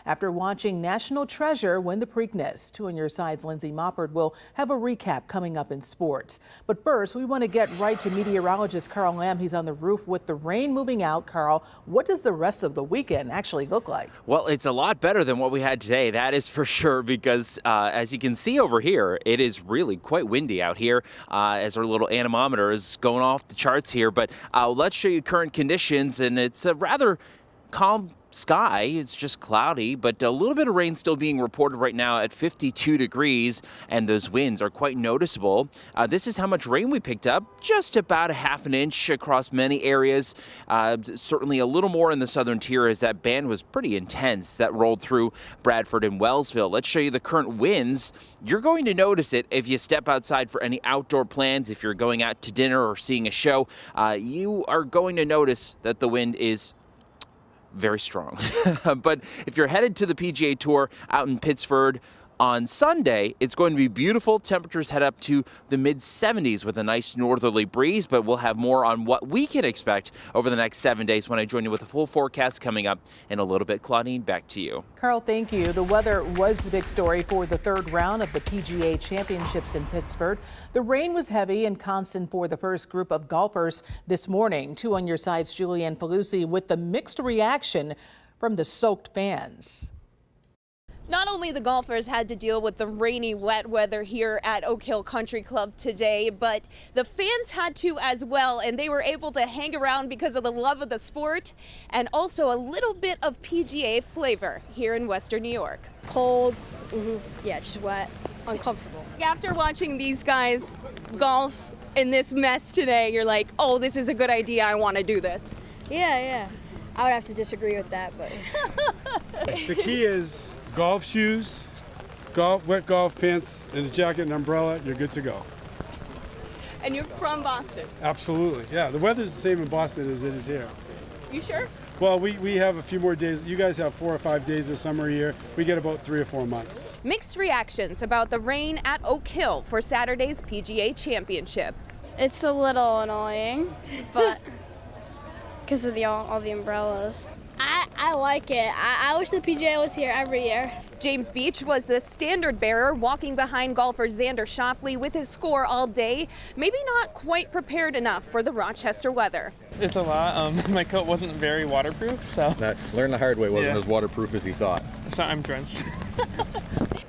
after watching National Treasure win the Preakness. 2 on Your Side's Lindsay Moppert will have a recap coming up in sports. But first, we want to get right to meteorologist Carl Lamb. He's on the roof with the rain moving out. Carl, what does the rest of the weekend actually look like? Well, it's a lot better than what we had today, that is for sure, because as you can see over here, it is really quite windy out here as our little anemometer is going off the charts here. But let's show you current conditions, and it's a rather calm sky. It's just cloudy, but a little bit of rain still being reported right now at 52 degrees, and those winds are quite noticeable. This is how much rain we picked up, just about a half an inch across many areas. Certainly a little more in the southern tier, as that band was pretty intense that rolled through Bradford and Wellsville. Let's show you the current winds. You're going to notice it if you step outside for any outdoor plans. If you're going out to dinner or seeing a show, you are going to notice that the wind is very strong. But if you're headed to the PGA Tour out in Pittsford on Sunday, it's going to be beautiful. Temperatures head up to the mid-70s with a nice northerly breeze, but we'll have more on what we can expect over the next 7 days when I join you with a full forecast coming up in a little bit. Claudine, back to you. Carl, thank you. The weather was the big story for the third round of the PGA Championships in Pittsford. The rain was heavy and constant for the first group of golfers this morning. 2 on Your Side's Julianne Pelusi with the mixed reaction from the soaked fans. Not only the golfers had to deal with the rainy, wet weather here at Oak Hill Country Club today, but the fans had to as well, and they were able to hang around because of the love of the sport and also a little bit of PGA flavor here in Western New York. Cold, yeah, just wet, uncomfortable. After watching these guys golf in this mess today, you're like, oh, this is a good idea, I want to do this. Yeah. I would have to disagree with that, but. The key is golf shoes, wet golf pants, and a jacket and umbrella. You're good to go. And you're from Boston? Absolutely, yeah. The weather's the same in Boston as it is here. You sure? Well, we have a few more days. You guys have 4 or 5 days of summer a year. We get about 3 or 4 months. Mixed reactions about the rain at Oak Hill for Saturday's PGA Championship. It's a little annoying, but because of all the umbrellas. I like it. I wish the PGA was here every year. James Beach was the standard bearer, walking behind golfer Xander Schauffele with his score all day. Maybe not quite prepared enough for the Rochester weather. It's a lot. My coat wasn't very waterproof, so. Learned the hard way, wasn't as waterproof as he thought. So I'm drenched.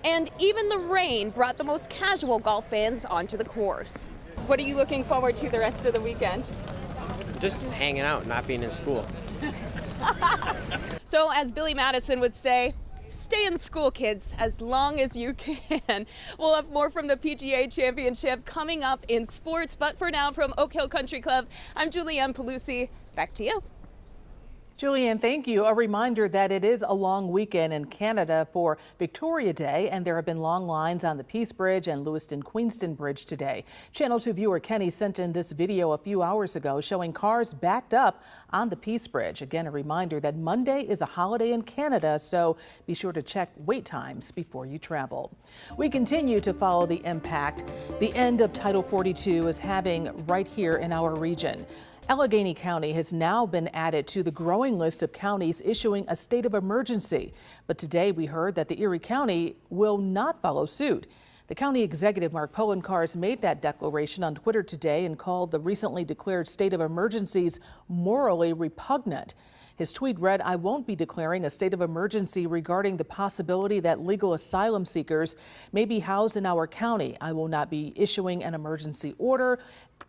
And even the rain brought the most casual golf fans onto the course. What are you looking forward to the rest of the weekend? Just hanging out, not being in school. So as Billy Madison would say, stay in school, kids, as long as you can. We'll have more from the PGA Championship coming up in sports, but for now, from Oak Hill Country Club, I'm Julianne Pelusi. Back to you. Julianne, thank you. A reminder that it is a long weekend in Canada for Victoria Day, and there have been long lines on the Peace Bridge and Lewiston-Queenston Bridge today. Channel 2 viewer Kenny sent in this video a few hours ago showing cars backed up on the Peace Bridge. Again, a reminder that Monday is a holiday in Canada, so be sure to check wait times before you travel. We continue to follow the impact the end of Title 42 is having right here in our region. Allegheny County has now been added to the growing list of counties issuing a state of emergency. But today we heard that the Erie County will not follow suit. The county executive, Mark Polenkars, made that declaration on Twitter today and called the recently declared state of emergencies morally repugnant. His tweet read, "I won't be declaring a state of emergency regarding the possibility that legal asylum seekers may be housed in our county. I will not be issuing an emergency order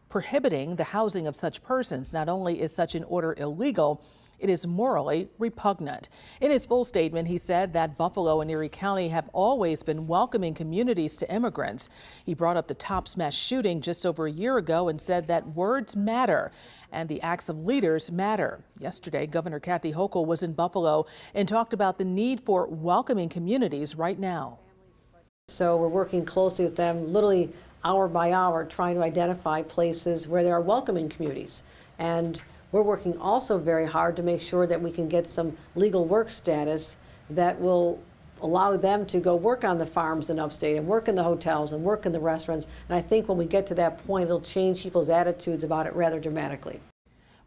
prohibiting the housing of such persons. Not only is such an order illegal, it is morally repugnant." In his full statement, he said that Buffalo and Erie County have always been welcoming communities to immigrants. He brought up the Tops mass shooting just over a year ago and said that words matter and the acts of leaders matter. Yesterday, Governor Kathy Hochul was in Buffalo and talked about the need for welcoming communities right now. So we're working closely with them, literally hour by hour, trying to identify places where there are welcoming communities. And we're working also very hard to make sure that we can get some legal work status that will allow them to go work on the farms in upstate and work in the hotels and work in the restaurants. And I think when we get to that point, it'll change people's attitudes about it rather dramatically.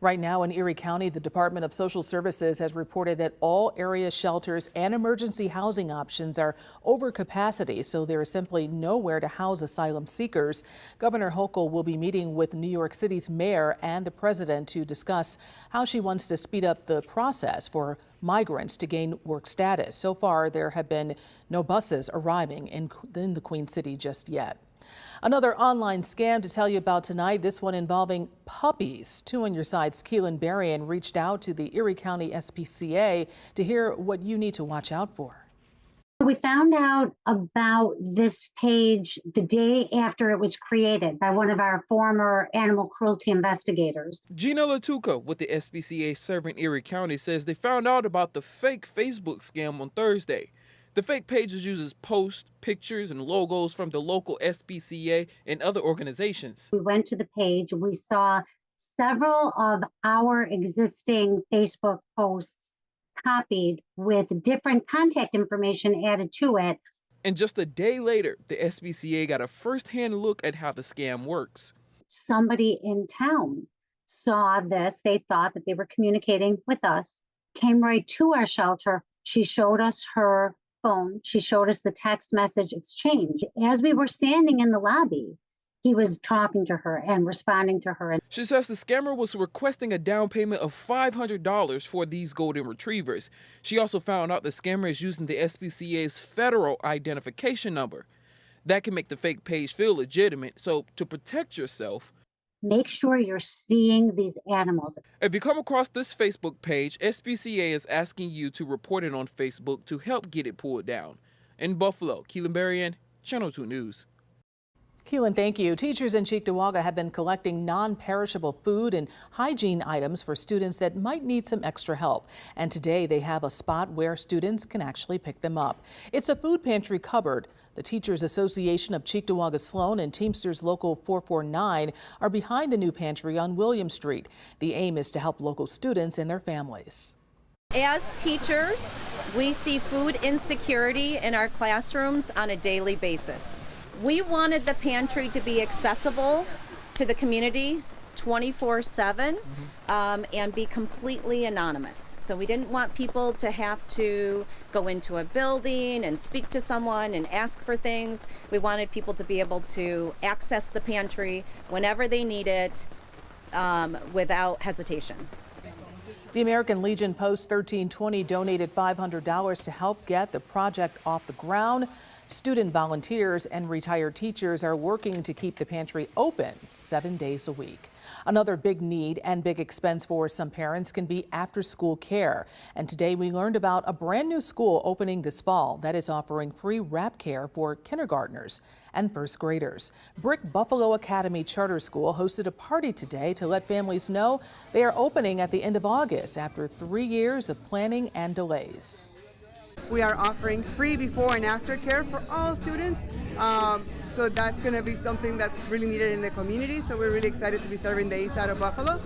Right now in Erie County, the Department of Social Services has reported that all area shelters and emergency housing options are over capacity, so there is simply nowhere to house asylum seekers. Governor Hochul will be meeting with New York City's mayor and the president to discuss how she wants to speed up the process for migrants to gain work status. So far, there have been no buses arriving in the Queen City just yet. Another online scam to tell you about tonight, this one involving puppies. 2 on Your Side's Keelan Berrien reached out to the Erie County SPCA to hear what you need to watch out for. We found out about this page the day after it was created by one of our former animal cruelty investigators. Gina Latuca with the SPCA serving Erie County says they found out about the fake Facebook scam on Thursday. The fake pages uses posts, pictures, and logos from the local SPCA and other organizations. We went to the page, we saw several of our existing Facebook posts copied with different contact information added to it. And just a day later, the SPCA got a first-hand look at how the scam works. Somebody in town saw this, they thought that they were communicating with us, came right to our shelter. She showed us her phone. She showed us the text message exchange. As we were standing in the lobby, he was talking to her and responding to her. She says the scammer was requesting a down payment of $500 for these golden retrievers. She also found out the scammer is using the SPCA's federal identification number. That can make the fake page feel legitimate. So to protect yourself, make sure you're seeing these animals. If you come across this Facebook page, SPCA is asking you to report it on Facebook to help get it pulled down. In Buffalo, Keelan Berrien, Channel 2 News. Keelan, thank you. Teachers in Cheektowaga have been collecting non-perishable food and hygiene items for students that might need some extra help. And today they have a spot where students can actually pick them up. It's a food pantry cupboard. The Teachers Association of Cheektowaga Sloan and Teamsters Local 449 are behind the new pantry on William Street. The aim is to help local students and their families. As teachers, we see food insecurity in our classrooms on a daily basis. We wanted the pantry to be accessible to the community 24/7 and be completely anonymous. So we didn't want people to have to go into a building and speak to someone and ask for things. We wanted people to be able to access the pantry whenever they need it without hesitation. The American Legion Post 1320 donated $500 to help get the project off the ground. Student volunteers and retired teachers are working to keep the pantry open 7 days a week. Another big need and big expense for some parents can be after-school care. And today we learned about a brand new school opening this fall that is offering free wrap care for kindergartners and first graders. Brick Buffalo Academy Charter School hosted a party today to let families know they are opening at the end of August after 3 years of planning and delays. We are offering free before and after care for all students. So that's going to be something that's really needed in the community. So we're really excited to be serving the east side of Buffalo.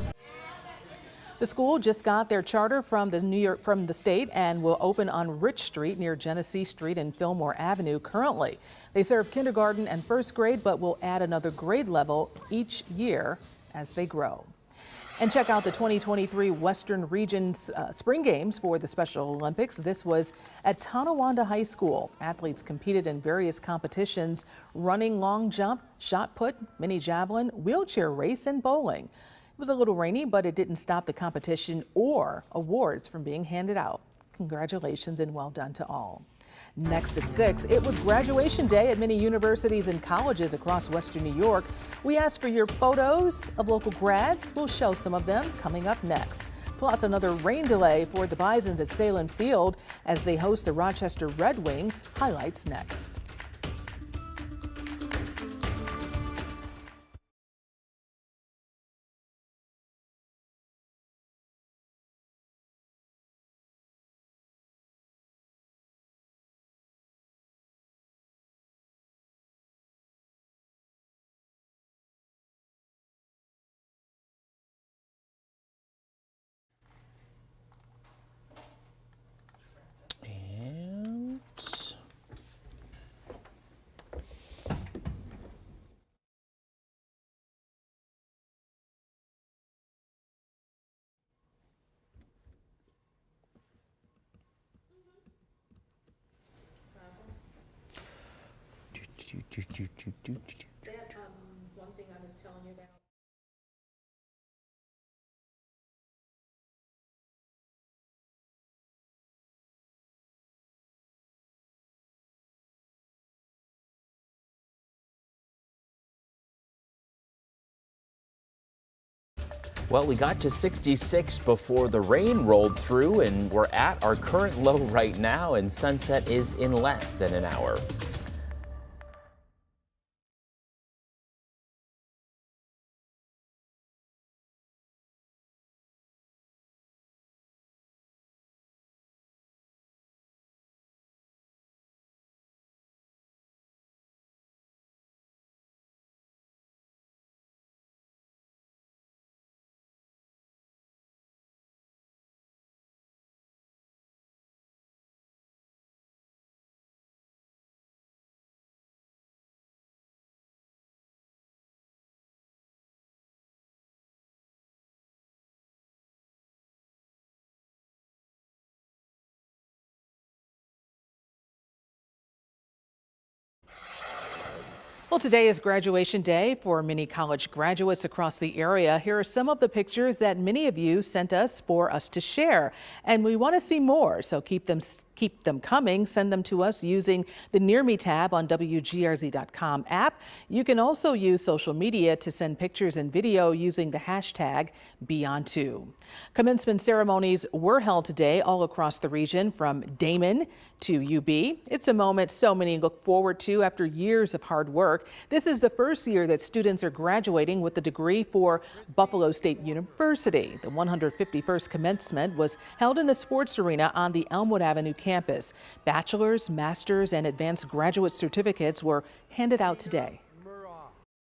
The school just got their charter from the state and will open on Rich Street near Genesee Street and Fillmore Avenue currently. They serve kindergarten and first grade, but will add another grade level each year as they grow. And check out the 2023 Western Region's Spring Games for the Special Olympics. This was at Tonawanda High School. Athletes competed in various competitions: running, long jump, shot put, mini javelin, wheelchair race, and bowling. It was a little rainy, but it didn't stop the competition or awards from being handed out. Congratulations and well done to all. Next at 6, it was graduation day at many universities and colleges across Western New York. We asked for your photos of local grads. We'll show some of them coming up next. Plus, another rain delay for the Bisons at Salem Field as they host the Rochester Red Wings. Highlights next. One thing I was telling you about. Well, we got to 66 before the rain rolled through, and we're at our current low right now, and sunset is in less than an hour. Well, today is graduation day for many college graduates across the area. Here are some of the pictures that many of you sent us for us to share. And we want to see more, so keep them coming. Send them to us using the Near Me tab on WGRZ.com app. You can also use social media to send pictures and video using the hashtag #BeOn2. Commencement ceremonies were held today all across the region, from Damon to UB. It's a moment so many look forward to after years of hard work. This is the first year that students are graduating with a degree for Buffalo State University. The 151st commencement was held in the sports arena on the Elmwood Avenue campus. Bachelor's, master's, and advanced graduate certificates were handed out today.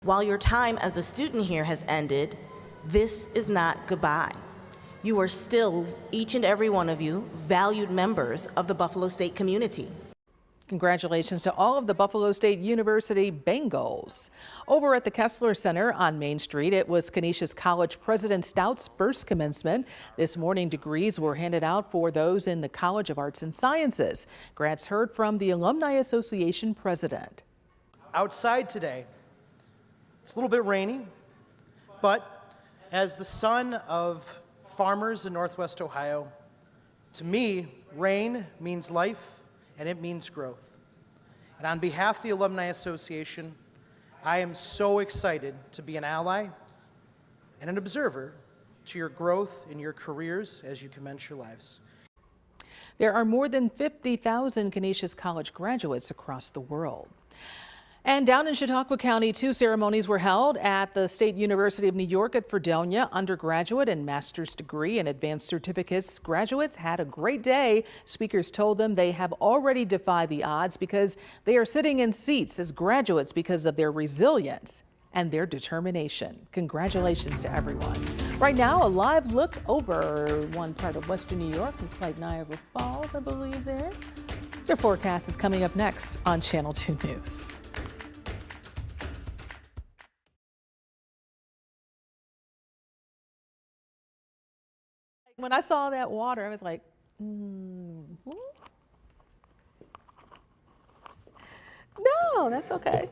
While your time as a student here has ended, this is not goodbye. You are still, each and every one of you, valued members of the Buffalo State community. Congratulations to all of the Buffalo State University Bengals. Over at the Kessler Center on Main Street, it was Canisius College President Stout's first commencement. This morning, degrees were handed out for those in the College of Arts and Sciences. Grads heard from the Alumni Association president. Outside today, it's a little bit rainy, but as the son of farmers in Northwest Ohio, to me, rain means life and it means growth. And on behalf of the Alumni Association, I am so excited to be an ally and an observer to your growth in your careers as you commence your lives. There are more than 50,000 Canisius College graduates across the world. And down in Chautauqua County, 2 ceremonies were held at the State University of New York at Fredonia. Undergraduate and master's degree and advanced certificates graduates had a great day. Speakers told them they have already defied the odds because they are sitting in seats as graduates because of their resilience and their determination. Congratulations to everyone. Right now, a live look over one part of western New York. Looks like Niagara Falls, I believe there. Their forecast is coming up next on Channel 2 News. When I saw that water, I was like, No, that's okay.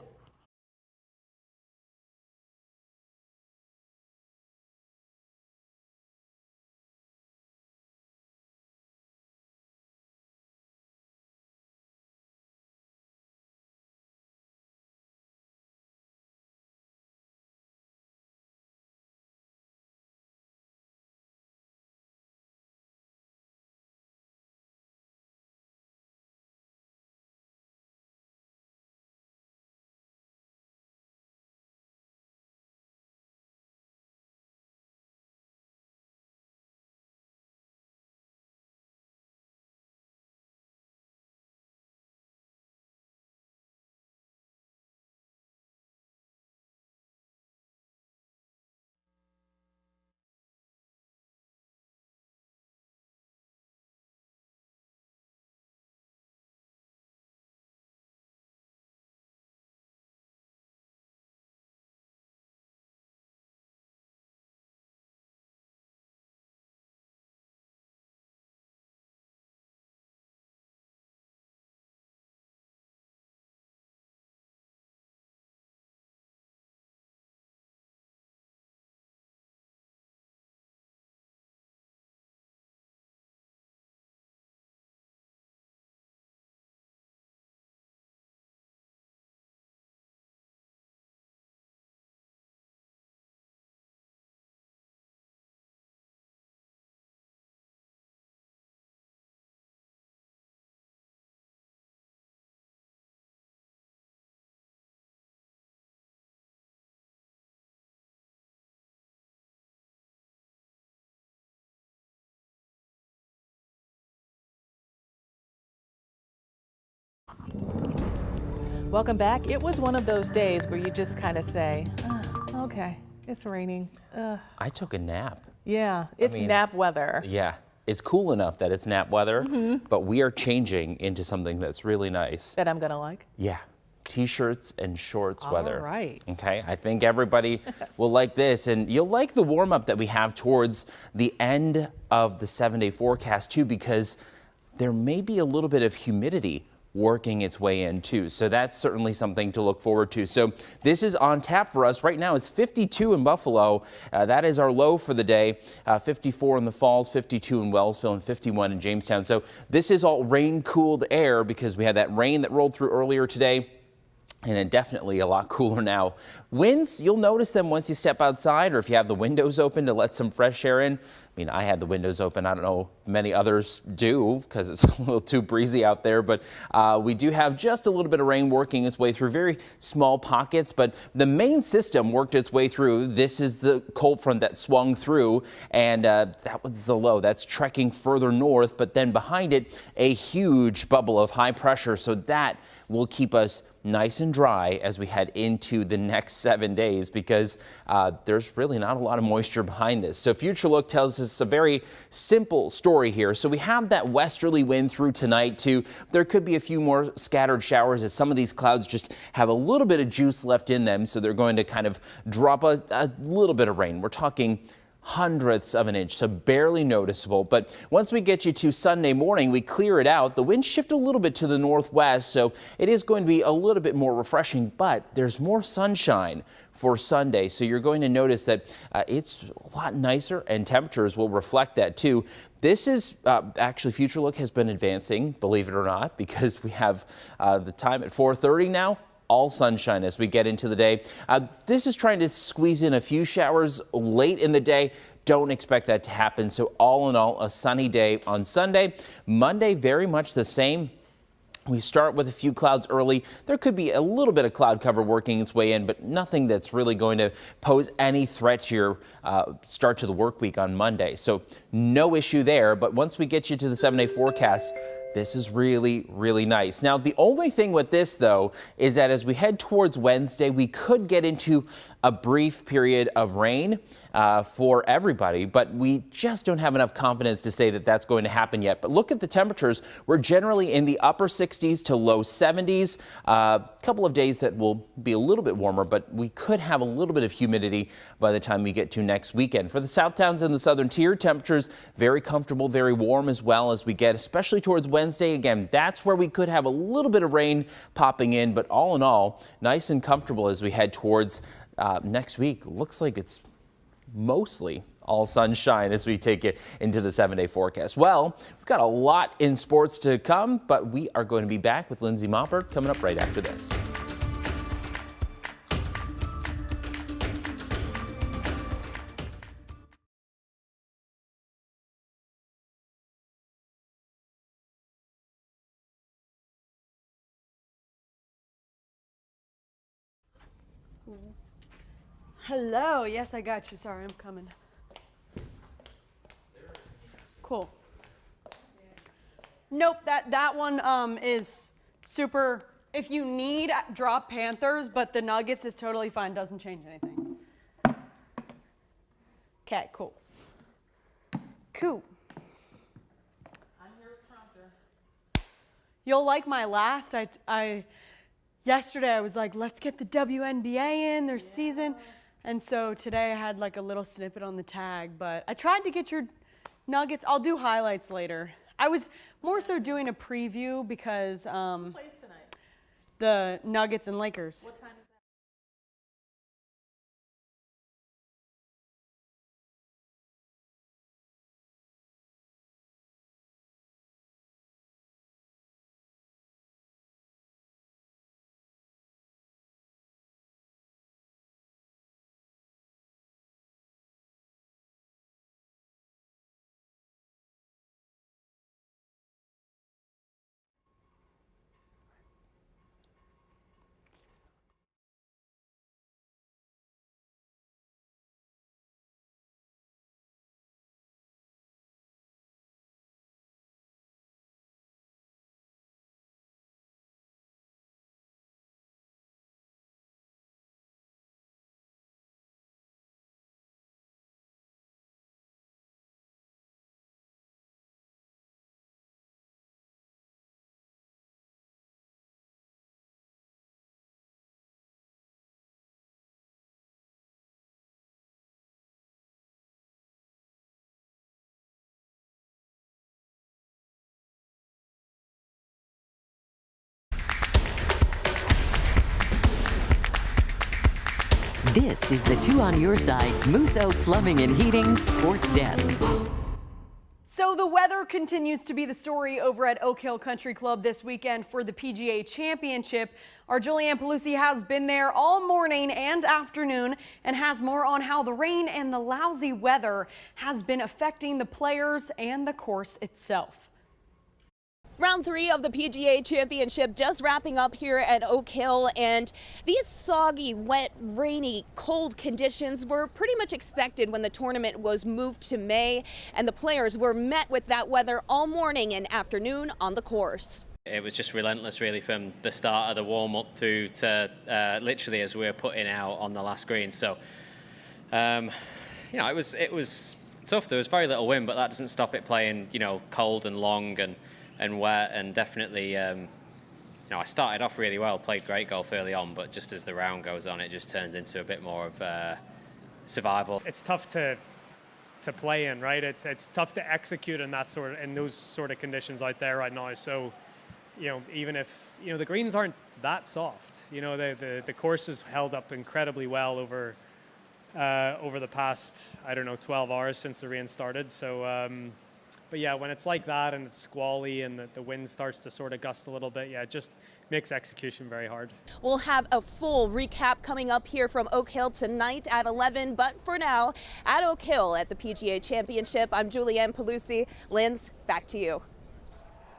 Welcome back. It was one of those days where you just kind of say, okay, it's raining. I took a nap. Yeah, it's nap weather. Yeah, it's cool enough that it's nap weather, Mm-hmm. but we are changing into something that's really nice. That I'm gonna like. Yeah, t-shirts and shorts weather. All right. Okay, I think everybody will like this, and you'll like the warm up that we have towards the end of the 7-day forecast too, because there may be a little bit of humidity working its way in too. So that's certainly something to look forward to. So this is on tap for us right now. It's 52 in Buffalo. That is our low for the day. 54 in the Falls, 52 in Wellsville, and 51 in Jamestown. So this is all rain cooled air because we had that rain that rolled through earlier today. And it definitely a lot cooler now. Winds, you'll notice them once you step outside or if you have the windows open to let some fresh air in. I mean, I had the windows open. I don't know if many others do because it's a little too breezy out there. But we do have just a little bit of rain working its way through very small pockets. But the main system worked its way through. This is the cold front that swung through. And that was the low. That's trekking further north. But then behind it, a huge bubble of high pressure. So that will keep us nice and dry as we head into the next 7 days because there's really not a lot of moisture behind this. So Future Look tells us a very simple story here. So we have that westerly wind through tonight too. There could be a few more scattered showers as some of these clouds just have a little bit of juice left in them. So they're going to kind of drop a little bit of rain. We're talking hundredths of an inch, so barely noticeable. But once we get you to Sunday morning, we clear it out. The winds shift a little bit to the northwest, so it is going to be a little bit more refreshing, but there's more sunshine for Sunday. So you're going to notice that it's a lot nicer and temperatures will reflect that too. This is actually Future Look has been advancing, believe it or not, because we have the time at 4:30 now. All sunshine as we get into the day. This is trying to squeeze in a few showers late in the day. Don't expect that to happen. So all in all, a sunny day on Sunday. Monday, very much the same. We start with a few clouds early. There could be a little bit of cloud cover working its way in, but nothing that's really going to pose any threat to your start to the work week on Monday. So no issue there. But once we get you to the 7-day forecast, this is really, really nice. Now, the only thing with this, though, is that as we head towards Wednesday, we could get into a brief period of rain for everybody, but we just don't have enough confidence to say that that's going to happen yet. But look at the temperatures. We're generally in the upper 60s to low 70s. A couple of days that will be a little bit warmer, but we could have a little bit of humidity by the time we get to next weekend. For the south towns in the southern tier, temperatures very comfortable, very warm as well as we get, especially towards Wednesday. Again, that's where we could have a little bit of rain popping in, but all in all, nice and comfortable as we head towards next week. Looks like it's mostly all sunshine as we take it into the 7-day forecast. Well, we've got a lot in sports to come, but we are going to be back with Lindsay Moppert coming up right after this. Hello, yes, I got you. Sorry, I'm coming. Cool. Nope, that one is super. If you need, drop Panthers, but the Nuggets is totally fine. Doesn't change anything. Okay, cool. Cool. I'm your prompter. You'll like my last. Yesterday I was like, let's get the WNBA in their season. And so today I had like a little snippet on the tag, but I tried to get your Nuggets. I'll do highlights later. I was more so doing a preview because Who plays tonight? the Nuggets and Lakers. What time is This is the Two on Your Side Musso Plumbing and Heating Sports Desk. So the weather continues to be the story over at Oak Hill Country Club this weekend for the PGA Championship. Our Julianne Pelusi has been there all morning and afternoon and has more on how the rain and the lousy weather has been affecting the players and the course itself. Round 3 of the PGA Championship just wrapping up here at Oak Hill, and these soggy, wet, rainy, cold conditions were pretty much expected when the tournament was moved to May, and the players were met with that weather all morning and afternoon on the course. It was just relentless really from the start of the warm-up through to literally as we were putting out on the last green. So, you know, it was tough. There was very little wind, but that doesn't stop it playing, you know, cold and long and wet, and definitely, you know, I started off really well, played great golf early on, but just as the round goes on, it just turns into a bit more of survival. It's tough to play in, right? It's tough to execute in those sort of conditions out there right now. So, you know, even if, you know, the greens aren't that soft, you know, the course has held up incredibly well over the past, I don't know, 12 hours since the rain started. So, but yeah, when it's like that and it's squally and the wind starts to sort of gust a little bit, yeah, it just makes execution very hard. We'll have a full recap coming up here from Oak Hill tonight at 11, but for now, at Oak Hill at the PGA Championship, I'm Julianne Pelusi. Linz, back to you.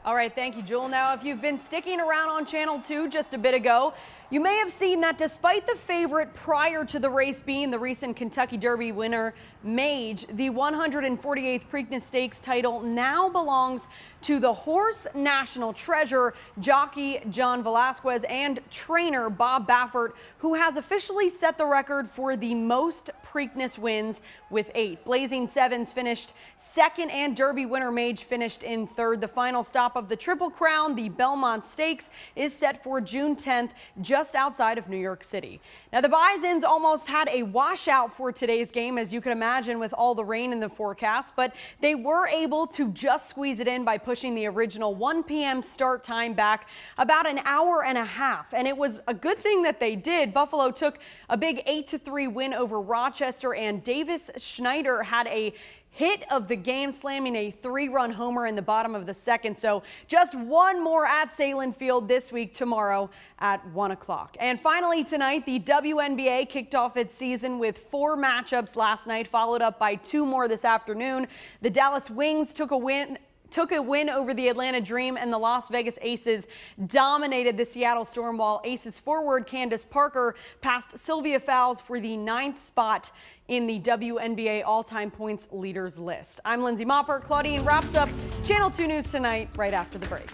All right, thank you, Jewel. Now, if you've been sticking around on Channel 2 just a bit ago, you may have seen that despite the favorite prior to the race being the recent Kentucky Derby winner, Mage, the 148th Preakness Stakes title now belongs to the horse national treasure, jockey John Velasquez, and trainer Bob Baffert, who has officially set the record for the most Preakness wins with 8. Blazing Sevens finished second, and Derby winner Mage finished in third. The final stop of the Triple Crown, the Belmont Stakes, is set for June 10th, just outside of New York City. Now, the Bisons almost had a washout for today's game, as you can imagine, with all the rain in the forecast, but they were able to just squeeze it in by pushing the original 1 p.m. start time back about an hour and a half. And it was a good thing that they did. Buffalo took a big 8-3 win over Rochester, and Davis Schneider had a hit of the game, slamming a 3-run homer in the bottom of the second. So just one more at Salem Field this week, tomorrow at 1 o'clock. And finally tonight, the WNBA kicked off its season with 4 matchups last night, followed up by 2 more this afternoon. The Dallas Wings took a win over the Atlanta Dream, and the Las Vegas Aces dominated the Seattle Storm, while Aces forward Candace Parker passed Sylvia Fowles for the 9th spot in the WNBA all-time points leaders list. I'm Lindsay Mopper. Claudine wraps up Channel 2 News tonight right after the break.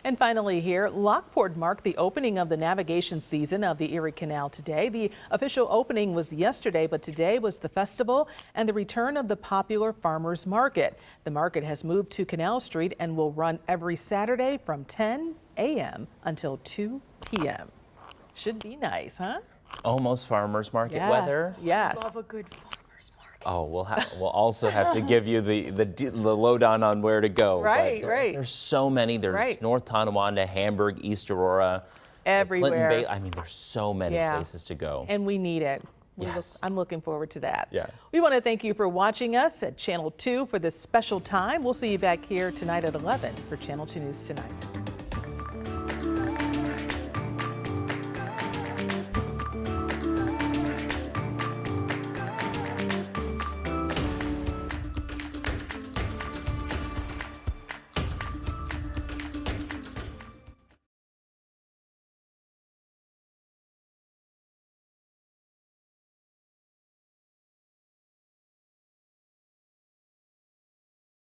And finally here, Lockport marked the opening of the navigation season of the Erie Canal today. The official opening was yesterday, but today was the festival and the return of the popular farmers market. The market has moved to Canal Street and will run every Saturday from 10 a.m. until 2 p.m. Should be nice, huh? Almost farmers market weather. Yes. Love a good farmer's market. Oh, we'll also have to give you the lowdown on where to go. Right, But right. There's so many. There's Right. North Tonawanda, Hamburg, East Aurora, Everywhere. Clinton Bay. I mean, there's so many Yeah. places to go. And we need it. Yes. I'm looking forward to that. Yeah. We want to thank you for watching us at Channel 2 for this special time. We'll see you back here tonight at 11 for Channel 2 News Tonight.